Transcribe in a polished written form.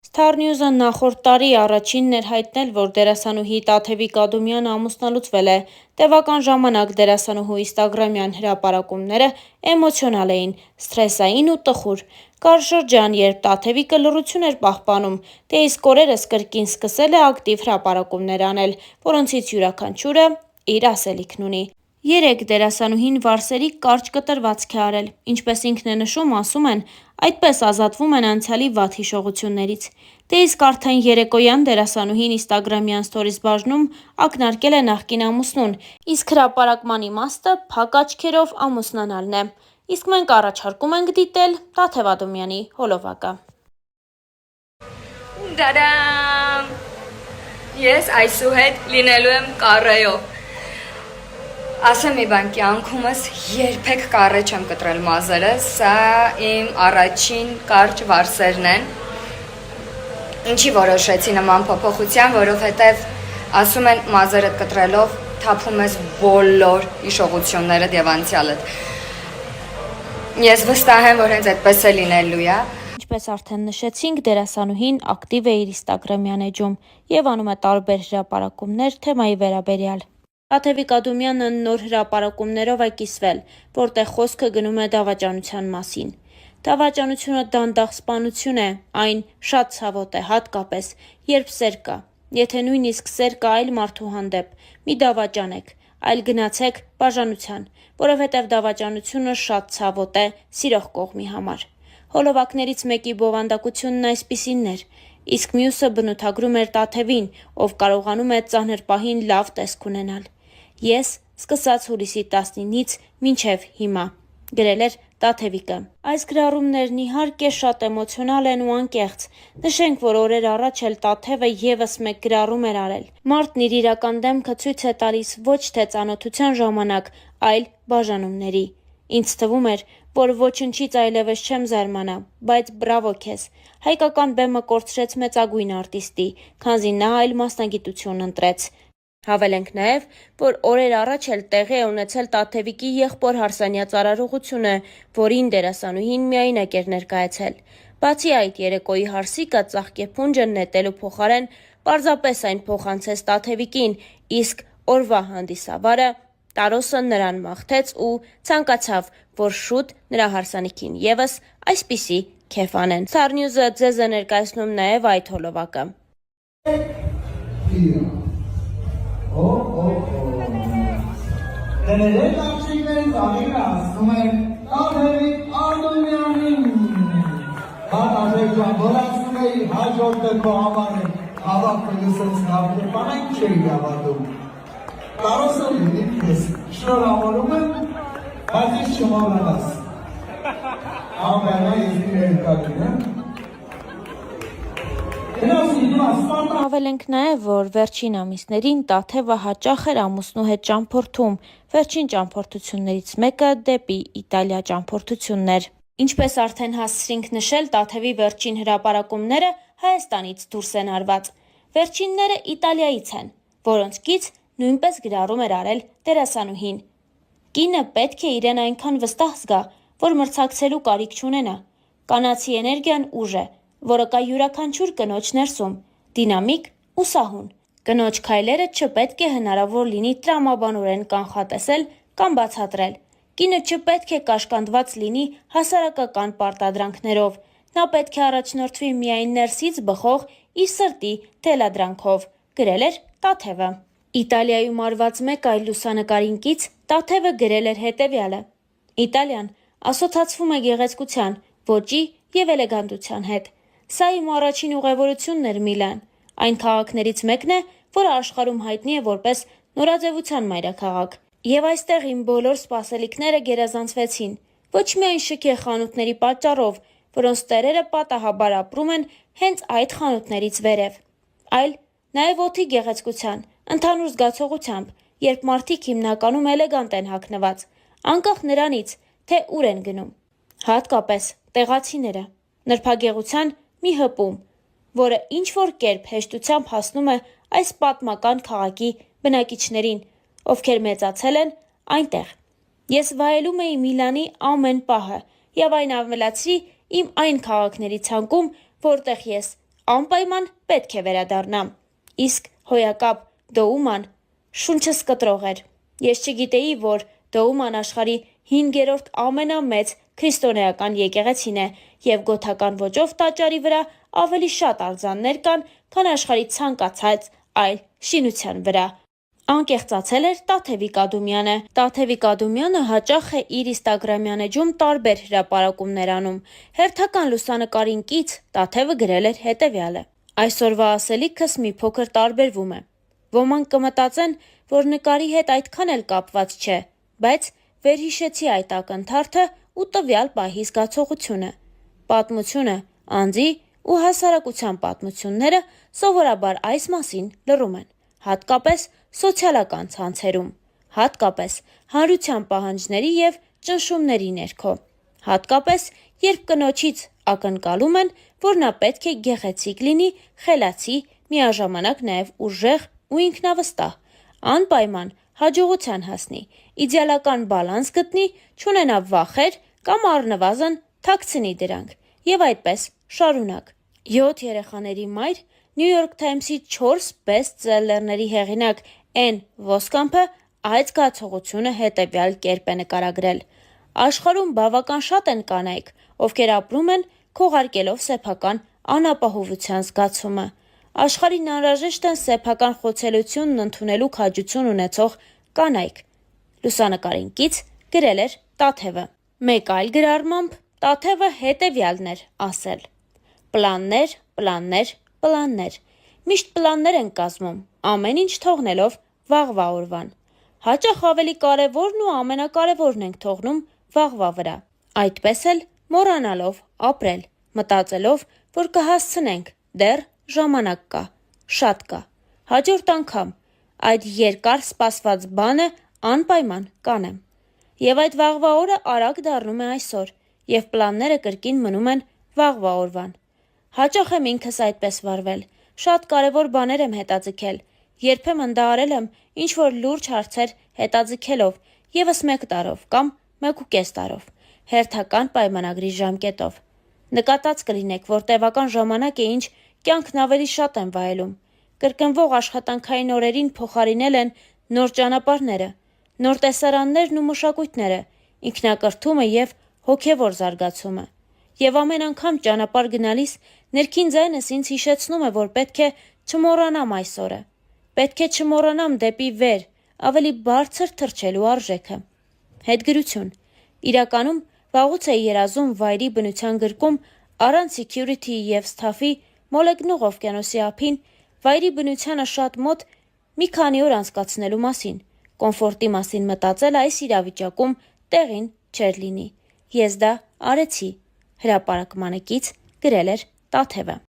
Star-News-ը նախորդ տարի առաջինն էր հայտնել, որ դերասանուհի Տաթևիկ Ադոմյանը ամուսնալուծվել է։ Տևական ժամանակ դերասանուհու ինստագրամյան հրապարակումները էմոցիոնալ էին, սթրեսային ու տխուր։ Կար շրջան, երբ Տաթևիկը լռություն էր պահպանում, դե իսկ օրերս կրկին սկսել է ակտիվ հրապարակումներ անել, որոնցից յուրաքանչյուրը իր ասելիքն ունի։ Երեկ դերասանուհին վարսերի կարճ կտրվածք է արել, ինչպես ինքն է նշում, ասում են, այդպես ազատվում են անցյալի վատ հիշողություններից։ Դե իսկ արդեն երեկոյան դերասանուհին ինստագրամյան սթորիս բաժնում ակնարկել է նախկին ամուսնուն, իսկ հրապարակման իմաստը փակ աչքերով ամուսնանալն է։ Իսկ մենք առաջարկում ենք դիտել Տաթև Ադոմյանի հոլովակը։ Դադամ! Ես այսուհետ լինելու եմ կառեյով։ Ասեմ մի բան, կյանքումս երբեք կառե չեմ կտրել մազերս, սա իմ առաջին կարճ վարսերն են։ Ինչի որոշեցի նման փոփոխության, որովհետև ասում են մազերդ կտրելով թափում ես բոլոր հիշողություններդ եւ անցյալդ։ Ես վստահ եմ, որ հենց այդպես է լինելու է։ Ինչպես արդեն նշեցինք, դերասանուհին ակտիվ է իր ինստագրամյան էջում եւ անում է տարբեր հրապարակումներ թեմայի վերաբերյալ։ Տաթևիկ Ադոմյանը նոր հրապարակումներով է կիսվել, որտեղ խոսքը գնում է դավաճանության մասին։ Դավաճանությունը դանդաղ սպանություն է, այն շատ ցավոտ է, հատկապես, երբ սեր կա։ Եթե նույնիսկ սեր կա այլ մարդու հանդեպ, մի դավաճանեք, այլ գնացեք բաժանության, որովհետև դավաճանությունը շատ ցավոտ է սիրող կողմի համար։ Հոլովակներից մեկի բովանդակությունն այսպիսինն էր, իսկ մյուսը բնութագրում էր Տաթևին, ով կարողանում է ծանր պահին լավ տեսք ունենալ։ Ես սկսած հուլիսի 19-ից մինչև հիմա, գրել էր Տաթևիկը։ Այս գրառումներն իհարկե շատ էմոցիոնալ են ու անկեղծ։ Նշենք, որ օրեր առաջ էլ Տաթևը եւս մեկ գրառում էր արել։ Մարդն իր իրական դեմքը ցույց է տալիս ոչ թե ծանոթության ժամանակ, այլ բաժանումների։ Ինձ թվում էր, որ ոչնչից այլևս չեմ զարմանա, բայց բրավո քեզ։ Հայկական բեմը կորցրեց մեծագույն արտիստի, քանզի նա այլ մասնագիտություն ընտրեց։ Հավելենք նաև, որ օրեր առաջ էլ տեղի է ունեցել Տաթևիկի եղբոր Հարսանյա ծարարողությունը, որին դերասանուհին միայնակ էր ներկայացել։ Բացի այդ, երեկոյի հարսիկը ծաղկեփունջը նետելու փոխարեն պարզապես այն փոխանցեց Տաթևիկին, իսկ օրվա հանդիսավարը Տարոսը նրան մաղթեց ու ցանկացավ, որ շուտ նրա հարսանիքին եւս այսպիսի քեֆ անեն։ Star-News-ը ձեզ է ներկայացնում նաև այդ հոլովակը։ Դերեր աղջիկներս աղիքը ասում են Տաթևիկ Ադոմյանին։ Տաթևիկը բորացում էի հաջորդը քո համար է հավաքը լսեց նավը, բանակ չէի հավատում։ Տարոսը լինի քեզ, շնորհավորում եմ, բայց ես չմոռանաս։ Ամենա ես մի ներկայացնում եմ։ Հավելենք նաև, որ վերջին ամիսներին Տաթևը հաճախ էր ամուսնու հետ ճամփորդում, վերջին ճամփորդություններից մեկը դեպի Իտալիա ճամփորդությունն էր։ Ինչպես արդեն հասցրինք նշել, Տաթևի վերջին հրապարակումները Հայաստանից դուրս են արված։ Վերջինները Իտալիայից են, որոնց կից նույնպես գրառում էր արել դերասանուհին։ Կինը պետք է իրեն այնքան վստահ զգա, որ մրցակցելու կարիք չունենա։ Կանացի էներգիան ուժ է, որը կա յուրաքանչյուր կնոջ ներսում, դինամիկ ու սահուն։ Կնոջ քայլերը չպետք է հնարավոր լինի տրամաբանորեն կանխատեսել կամ բացատրել։ Կինը չպետք է կաշկանդված լինի հասարակական պարտադրանքներով։ Նա պետք է առաջնորդվի միայն ներսից բխող իր սրտի թելադրանքով, գրել էր Տաթևը։ Իտալիայում արված մեկ այլ լուսանկարին կից Տաթևը գրել էր հետևյալը. Իտալիան ասոցացվում է գեղեցկության, ոճի եւ էլեգանտության հետ։ Սա իմ առաջին ուղևորությունն էր Միլան։ Այն քաղաքներից մեկն է, որը աշխարհում հայտնի է որպես նորաձևության մայրաքաղաք։ Եվ այստեղ իմ բոլոր սպասելիքները գերազանցվեցին։ Ոչ միայն շքեղ խանութների պատճառով, որոնց տերերը պատահաբար ապրում են հենց այդ խանութներից վերև, այլ նաև օդի գեղեցկության, ընդհանուր զգացողությամբ, երբ մարդիկ հիմնականում էլեգանտ են հագնված, անկախ նրանից, թե ուր են գնում։ Հատկապես տեղացիները, նրբագեղության մի հպում, որը ինչ-որ կերպ հեշտությամբ հասնում է այս պատմական քաղաքի բնակիչներին, ովքեր մեծացել են այնտեղ։ Ես վայելում էի Միլանի ամեն պահը եւ այն ավելացրի իմ այն քաղաքների ցանկում, որտեղ ես անպայման պետք է վերադառնամ։ Իսկ հոյակապ Դոուման շունչս կտրող էր։ Ես չգիտեի, որ Դոուման աշխարհի 5-րդ ամենամեծ քրիստոնեական եկեղեցին է եւ գոթական ոճով տաճարի վրա ավելի շատ արձաններ կան, քան աշխարհի ցանկացած այլ շինության վրա։ Անկեղծացել էր Տաթևիկ Ադումյանը։ Տաթևիկ Ադումյանը հաճախ է իր ինստագրամյան էջում տարբեր հրապարակումներ անում։ Հերթական լուսանկարին կից Տաթևը գրել էր հետևյալը. «Այսօրվա ասելիքս մի փոքր տարբերվում է։ Ոմանք կմտածեն, որ նկարի հետ այդքան էլ կապված չէ, բայց վերհիշեցի այդ ակնթարթը ու տվյալ պահի զգացողությունը։ Պատմությունը, անձի ու հասարակության պատմությունները սովորաբար այս մասին լռում են, հատկապես սոցիալական ցանցերում, հատկապես հանրության պահանջների և ճնշումների ներքո, հատկապես երբ կնոջից ակնկալում են, որ նա պետք է գեղեցիկ լինի, խելացի, միաժամանակ նաև ուժեղ ու ինքնավստահ, անպայման հաջողության հասնի, իդեալական բալանս գտնի, չունենա վախեր կամ առնվազն թաքցնի դրանք և այդպես շարունակ։ 7 երեխաների մայր, New York Times-ի 4 բեսթսելերների հեղինակ Էն Վոսկամփը այդ զգացողությունը հետևյալ կերպ է նկարագրել. «Աշխարհում բավական շատ են կանայք, ովքեր ապրում են քողարկելով սեփական անապահովության զգացումը։ Աշխարհին անհրաժեշտ են սեփական խոցելությունն ընդունելու քաջություն ունեցող կանայք», լուսանկարին կից գրել էր Տաթևը։ Մեկ այլ գրառմամբ Տաթևը հետևյալն էր ասել. «Պլաններ, պլաններ, պլաններ։ Միշտ պլաններ են կազմում, ամեն ինչ թողնելով վաղվա օրվան։ Հաճախ ավելի կարևորն ու ամենակարևորն ենք թողնում վաղվա վրա։ Այդպես էլ մոռանալով ապրել, մտածելով, որ կհասցնենք, դեռ ժամանակ կա, շատ կա։ Հաջորդ անգամ այդ երկար սպասված բանը անպայման կանեմ։ Եվ այդ վաղվա օրը արագ դառնում է այսօր, և պլանները կրկին մնում են վաղվա օրվան։ Հաճախ եմ ինքս այդպես վարվել, շատ կարևոր բաներ եմ հետաձգել, երբեմն դա արել եմ ինչ-որ լուրջ հարցեր հետաձգելով ևս 1 տարով կամ 1.5 տարով, հերթական պայմանագրի ժամկետով։ Նկատած կլինեք, որ տևական ժամանակ է ինչ կյանքն ավելի շատ եմ վայելում։ Կրկնվող աշխատանքային օրերին փոխարինել են նոր ճանապարհները, նոր տեսարաններն ու մշակույթները, ինքնակրթումը և հոգևոր զարգացումը։ Եվ ամեն անգամ ճանապարհ գնալիս ներքին ձայնս ինձ հիշեցնում է, որ պետք է չմոռանամ այս օրը։ Պետք է չմոռանամ դեպի վեր ավելի բարձր թռչելու արժեքը։ Հետգրություն։ Իրականում վաղուց էի երազում վայրի բնության գրկում առանց սեքյուրիթիի և սթաֆի մոլեգնող օվկիանոսի ափին վայրի բնությանը շատ մոտ մի քանի օր անցկացնելու մասին։ Կոմֆորտի մասին մտածել այս իրավիճակում տեղին չէր լինի։ Ես դա արեցի, հրապարակմանը կից գրել էր Տաթևը։